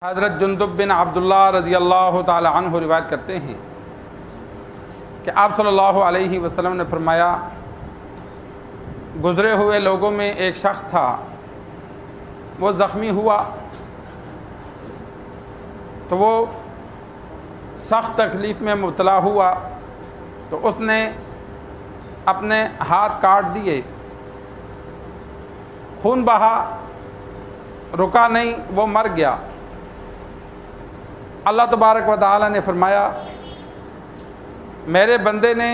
حضرت جندب بن عبداللہ رضی اللہ تعالی عنہ روایت کرتے ہیں کہ آپ صلی اللہ علیہ وسلم نے فرمایا، گزرے ہوئے لوگوں میں ایک شخص تھا، وہ زخمی ہوا تو وہ سخت تکلیف میں مبتلا ہوا تو اس نے اپنے ہاتھ کاٹ دیے، خون بہا، رکا نہیں، وہ مر گیا۔ اللہ تبارک و تعالی نے فرمایا، میرے بندے نے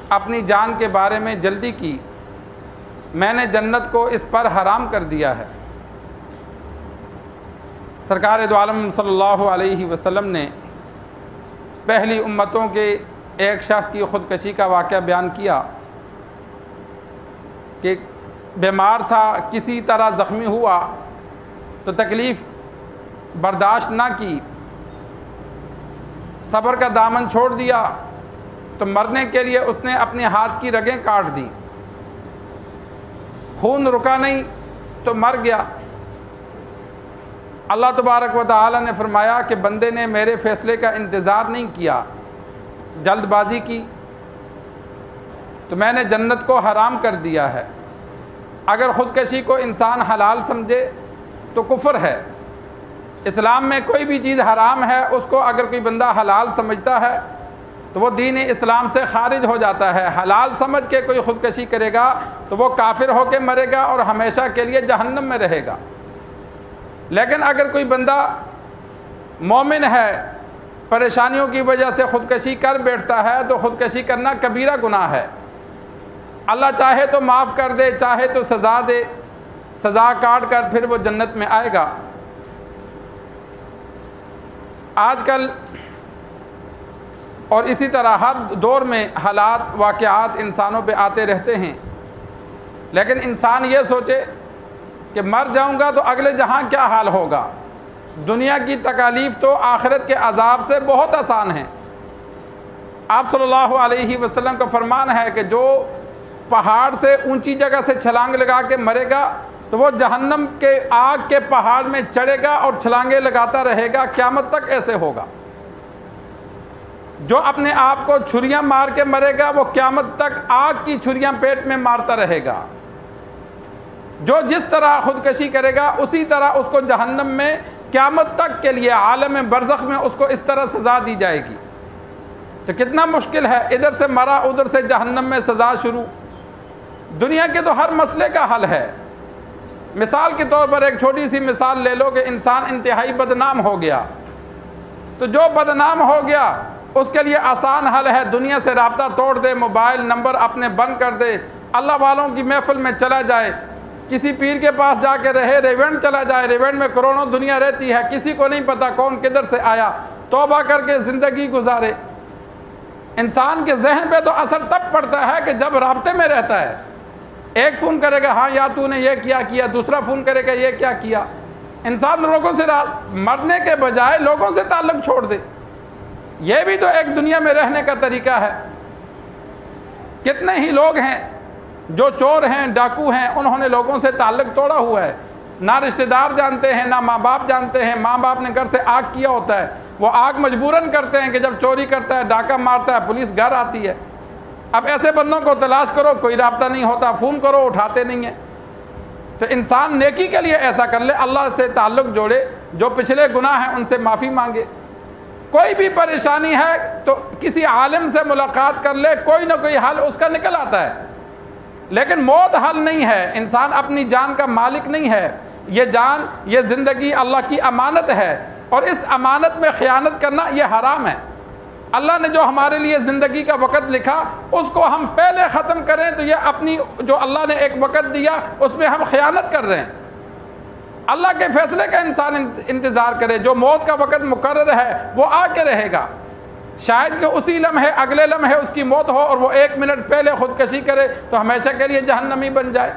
اپنی جان کے بارے میں جلدی کی، میں نے جنت کو اس پر حرام کر دیا ہے۔ سرکار دو عالم صلی اللہ علیہ وسلم نے پہلی امتوں کے ایک شخص کی خودکشی کا واقعہ بیان کیا کہ بیمار تھا، کسی طرح زخمی ہوا تو تکلیف برداشت نہ کی، صبر کا دامن چھوڑ دیا تو مرنے کے لیے اس نے اپنے ہاتھ کی رگیں کاٹ دی، خون رکا نہیں تو مر گیا۔ اللہ تبارک و تعالی نے فرمایا کہ بندے نے میرے فیصلے کا انتظار نہیں کیا، جلد بازی کی تو میں نے جنت کو حرام کر دیا ہے۔ اگر خودکشی کو انسان حلال سمجھے تو کفر ہے۔ اسلام میں کوئی بھی چیز حرام ہے، اس کو اگر کوئی بندہ حلال سمجھتا ہے تو وہ دین اسلام سے خارج ہو جاتا ہے۔ حلال سمجھ کے کوئی خودکشی کرے گا تو وہ کافر ہو کے مرے گا اور ہمیشہ کے لیے جہنم میں رہے گا۔ لیکن اگر کوئی بندہ مومن ہے، پریشانیوں کی وجہ سے خودکشی کر بیٹھتا ہے تو خودکشی کرنا کبیرہ گناہ ہے۔ اللہ چاہے تو معاف کر دے، چاہے تو سزا دے، سزا کاٹ کر پھر وہ جنت میں آئے گا۔ آج کل اور اسی طرح ہر دور میں حالات، واقعات انسانوں پہ آتے رہتے ہیں، لیکن انسان یہ سوچے کہ مر جاؤں گا تو اگلے جہاں کیا حال ہوگا۔ دنیا کی تکالیف تو آخرت کے عذاب سے بہت آسان ہیں۔ آپ صلی اللہ علیہ وسلم کا فرمان ہے کہ جو پہاڑ سے اونچی جگہ سے چھلانگ لگا کے مرے گا تو وہ جہنم کے آگ کے پہاڑ میں چڑھے گا اور چھلانگیں لگاتا رہے گا، قیامت تک ایسے ہوگا۔ جو اپنے آپ کو چھریاں مار کے مرے گا وہ قیامت تک آگ کی چھریاں پیٹ میں مارتا رہے گا۔ جو جس طرح خودکشی کرے گا اسی طرح اس کو جہنم میں قیامت تک کے لیے عالم برزخ میں اس کو اس طرح سزا دی جائے گی۔ تو کتنا مشکل ہے، ادھر سے مرا ادھر سے جہنم میں سزا شروع۔ دنیا کے تو ہر مسئلے کا حل ہے۔ مثال کے طور پر ایک چھوٹی سی مثال لے لو کہ انسان انتہائی بدنام ہو گیا تو جو بدنام ہو گیا اس کے لیے آسان حل ہے، دنیا سے رابطہ توڑ دے، موبائل نمبر اپنے بند کر دے، اللہ والوں کی محفل میں چلا جائے، کسی پیر کے پاس جا کے رہے، ریونڈ چلا جائے، ریونڈ میں کروڑوں دنیا رہتی ہے، کسی کو نہیں پتا کون کدھر سے آیا، توبہ کر کے زندگی گزارے۔ انسان کے ذہن پہ تو اثر تب پڑتا ہے کہ جب رابطے میں رہتا ہے۔ ایک فون کرے گا، ہاں یا تو نے یہ کیا، دوسرا فون کرے گا یہ کیا۔ انسان لوگوں سے مرنے کے بجائے لوگوں سے تعلق چھوڑ دے، یہ بھی تو ایک دنیا میں رہنے کا طریقہ ہے۔ کتنے ہی لوگ ہیں جو چور ہیں، ڈاکو ہیں، انہوں نے لوگوں سے تعلق توڑا ہوا ہے، نہ رشتہ دار جانتے ہیں، نہ ماں باپ جانتے ہیں۔ ماں باپ نے گھر سے آگ کیا ہوتا ہے، وہ آگ مجبوراً کرتے ہیں کہ جب چوری کرتا ہے، ڈاکہ مارتا ہے، پولیس گھر آتی ہے۔ اب ایسے بندوں کو تلاش کرو، کوئی رابطہ نہیں ہوتا، فون کرو اٹھاتے نہیں ہیں۔ تو انسان نیکی کے لیے ایسا کر لے، اللہ سے تعلق جوڑے، جو پچھلے گناہ ہیں ان سے معافی مانگے۔ کوئی بھی پریشانی ہے تو کسی عالم سے ملاقات کر لے، کوئی نہ کوئی حل اس کا نکل آتا ہے۔ لیکن موت حل نہیں ہے، انسان اپنی جان کا مالک نہیں ہے۔ یہ جان، یہ زندگی اللہ کی امانت ہے اور اس امانت میں خیانت کرنا یہ حرام ہے۔ اللہ نے جو ہمارے لیے زندگی کا وقت لکھا اس کو ہم پہلے ختم کریں تو یہ اپنی جو اللہ نے ایک وقت دیا اس میں ہم خیانت کر رہے ہیں۔ اللہ کے فیصلے کا انسان انتظار کرے، جو موت کا وقت مقرر ہے وہ آ کے رہے گا، شاید کہ اسی لمحے اگلے لمحے اس کی موت ہو اور وہ 1 منٹ پہلے خودکشی کرے تو ہمیشہ کے لیے جہنمی بن جائے۔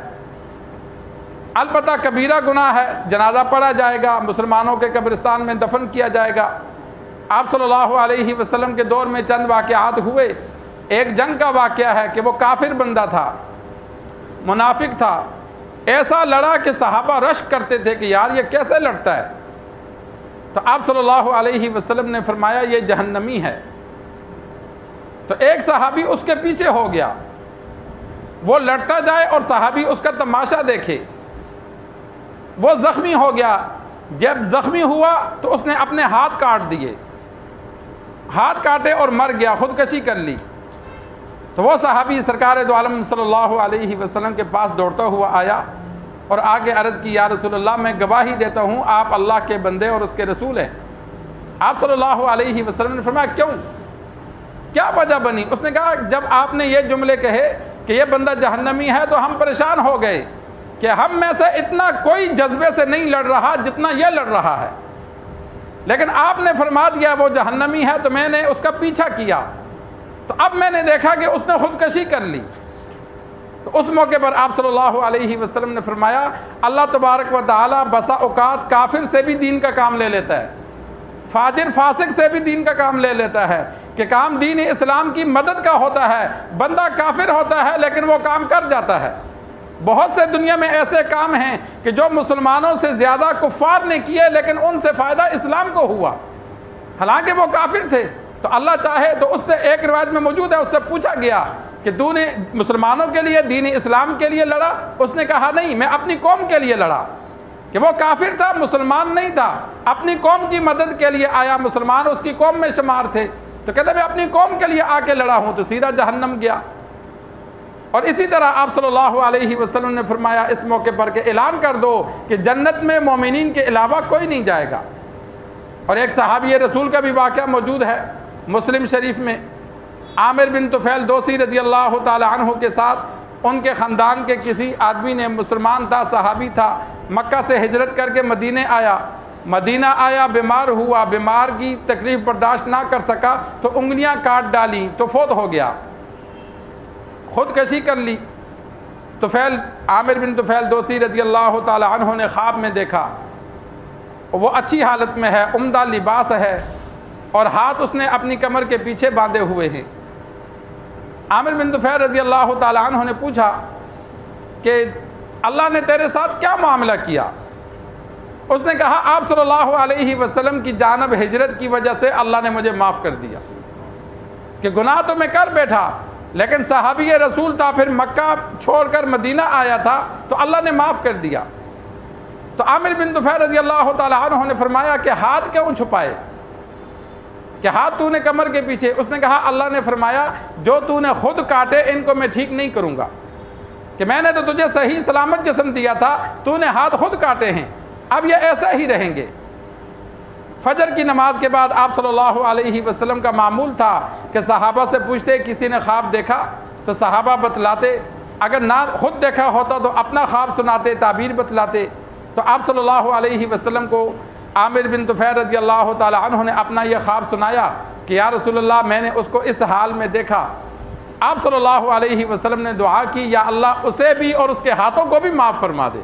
البتہ کبیرہ گناہ ہے، جنازہ پڑھا جائے گا، مسلمانوں کے قبرستان میں دفن کیا جائے گا۔ آپ صلی اللہ علیہ وسلم کے دور میں چند واقعات ہوئے۔ ایک جنگ کا واقعہ ہے کہ وہ کافر بندہ تھا، منافق تھا، ایسا لڑا کہ صحابہ رشک کرتے تھے کہ یار یہ کیسے لڑتا ہے۔ تو آپ صلی اللہ علیہ وسلم نے فرمایا یہ جہنمی ہے۔ تو ایک صحابی اس کے پیچھے ہو گیا، وہ لڑتا جائے اور صحابی اس کا تماشا دیکھے۔ وہ زخمی ہو گیا، جب زخمی ہوا تو اس نے اپنے ہاتھ کاٹ دیے، ہاتھ کاٹے اور مر گیا، خودکشی کر لی۔ تو وہ صحابی سرکار دو عالم صلی اللہ علیہ وسلم کے پاس دوڑتا ہوا آیا اور آگے عرض کی، یا رسول اللہ میں گواہی دیتا ہوں آپ اللہ کے بندے اور اس کے رسول ہیں۔ آپ صلی اللہ علیہ وسلم نے فرمایا کیوں، کیا وجہ بنی؟ اس نے کہا جب آپ نے یہ جملے کہے کہ یہ بندہ جہنمی ہے تو ہم پریشان ہو گئے کہ ہم میں سے اتنا کوئی جذبے سے نہیں لڑ رہا جتنا یہ لڑ رہا ہے، لیکن آپ نے فرما دیا وہ جہنمی ہے تو میں نے اس کا پیچھا کیا، تو اب میں نے دیکھا کہ اس نے خودکشی کر لی۔ تو اس موقع پر آپ صلی اللہ علیہ وسلم نے فرمایا اللہ تبارک و تعالی بسا اوقات کافر سے بھی دین کا کام لے لیتا ہے، فاجر فاسق سے بھی دین کا کام لے لیتا ہے، کہ کام دین اسلام کی مدد کا ہوتا ہے، بندہ کافر ہوتا ہے لیکن وہ کام کر جاتا ہے۔ بہت سے دنیا میں ایسے کام ہیں کہ جو مسلمانوں سے زیادہ کفار نے کیے لیکن ان سے فائدہ اسلام کو ہوا، حالانکہ وہ کافر تھے۔ تو اللہ چاہے تو اس سے ایک روایت میں موجود ہے، اس سے پوچھا گیا کہ تو نے مسلمانوں کے لیے دین اسلام کے لیے لڑا؟ اس نے کہا نہیں، میں اپنی قوم کے لیے لڑا، کہ وہ کافر تھا، مسلمان نہیں تھا، اپنی قوم کی مدد کے لیے آیا، مسلمان اس کی قوم میں شمار تھے، تو کہتے میں اپنی قوم کے لیے آ کے لڑا ہوں، تو سیدھا جہنم گیا۔ اور اسی طرح آپ صلی اللہ علیہ وسلم نے فرمایا اس موقع پر کہ اعلان کر دو کہ جنت میں مومنین کے علاوہ کوئی نہیں جائے گا۔ اور ایک صحابی رسول کا بھی واقعہ موجود ہے مسلم شریف میں، عامر بن طفیل دوسی رضی اللہ تعالی عنہ کے ساتھ ان کے خاندان کے کسی آدمی نے، مسلمان تھا، صحابی تھا، مکہ سے ہجرت کر کے مدینے آیا، مدینہ آیا، بیمار ہوا، بیمار کی تکلیف برداشت نہ کر سکا تو انگلیاں کاٹ ڈالیں تو فوت ہو گیا، خودکشی کر لی۔ طفیل عامر بن طفیل دوسی رضی اللہ تعالی عنہ نے خواب میں دیکھا وہ اچھی حالت میں ہے، عمدہ لباس ہے اور ہاتھ اس نے اپنی کمر کے پیچھے باندھے ہوئے ہیں۔ عامر بن طفیل رضی اللہ تعالی عنہ نے پوچھا کہ اللہ نے تیرے ساتھ کیا معاملہ کیا؟ اس نے کہا آپ صلی اللہ علیہ وسلم کی جانب ہجرت کی وجہ سے اللہ نے مجھے معاف کر دیا، کہ گناہ تو میں کر بیٹھا لیکن صحابی رسول تھا، پھر مکہ چھوڑ کر مدینہ آیا تھا تو اللہ نے معاف کر دیا۔ تو عامر بن طفیل رضی اللہ تعالی عنہ نے فرمایا کہ ہاتھ کیوں چھپائے، کہ ہاتھ تو نے کمر کے پیچھے؟ اس نے کہا اللہ نے فرمایا جو تو نے خود کاٹے ان کو میں ٹھیک نہیں کروں گا، کہ میں نے تو تجھے صحیح سلامت جسم دیا تھا، تو نے ہاتھ خود کاٹے ہیں، اب یہ ایسا ہی رہیں گے۔ فجر کی نماز کے بعد آپ صلی اللہ علیہ وسلم کا معمول تھا کہ صحابہ سے پوچھتے کسی نے خواب دیکھا تو صحابہ بتلاتے، اگر نہ خود دیکھا ہوتا تو اپنا خواب سناتے، تعبیر بتلاتے۔ تو آپ صلی اللہ علیہ وسلم کو عامر بن طفیل رضی اللہ تعالی عنہ نے اپنا یہ خواب سنایا کہ یا رسول اللہ میں نے اس کو اس حال میں دیکھا۔ آپ صلی اللہ علیہ وسلم نے دعا کی یا اللہ اسے بھی اور اس کے ہاتھوں کو بھی معاف فرما دے۔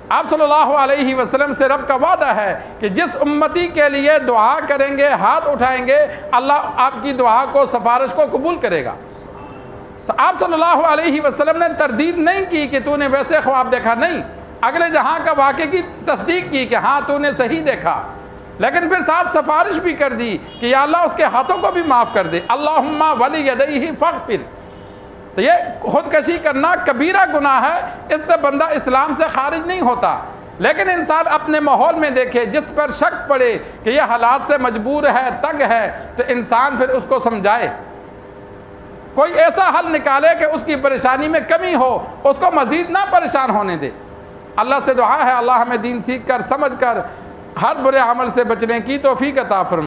آپ صلی اللہ علیہ وسلم سے رب کا وعدہ ہے کہ جس امتی کے لیے دعا کریں گے، ہاتھ اٹھائیں گے، اللہ آپ کی دعا کو، سفارش کو قبول کرے گا۔ تو آپ صلی اللہ علیہ وسلم نے تردید نہیں کی کہ تو نے ویسے خواب دیکھا، نہیں، اگلے جہاں کا واقعے کی تصدیق کی کہ ہاں تو نے صحیح دیکھا، لیکن پھر ساتھ سفارش بھی کر دی کہ یا اللہ اس کے ہاتھوں کو بھی معاف کر دے، اللہم ولیدیہ فاغفر۔ تو یہ خودکشی کرنا کبیرہ گناہ ہے، اس سے بندہ اسلام سے خارج نہیں ہوتا، لیکن انسان اپنے ماحول میں دیکھے جس پر شک پڑے کہ یہ حالات سے مجبور ہے، تنگ ہے، تو انسان پھر اس کو سمجھائے، کوئی ایسا حل نکالے کہ اس کی پریشانی میں کمی ہو، اس کو مزید نہ پریشان ہونے دے۔ اللہ سے دعا ہے اللہ ہمیں دین سیکھ کر، سمجھ کر ہر برے عمل سے بچنے کی توفیق عطا فرمائے۔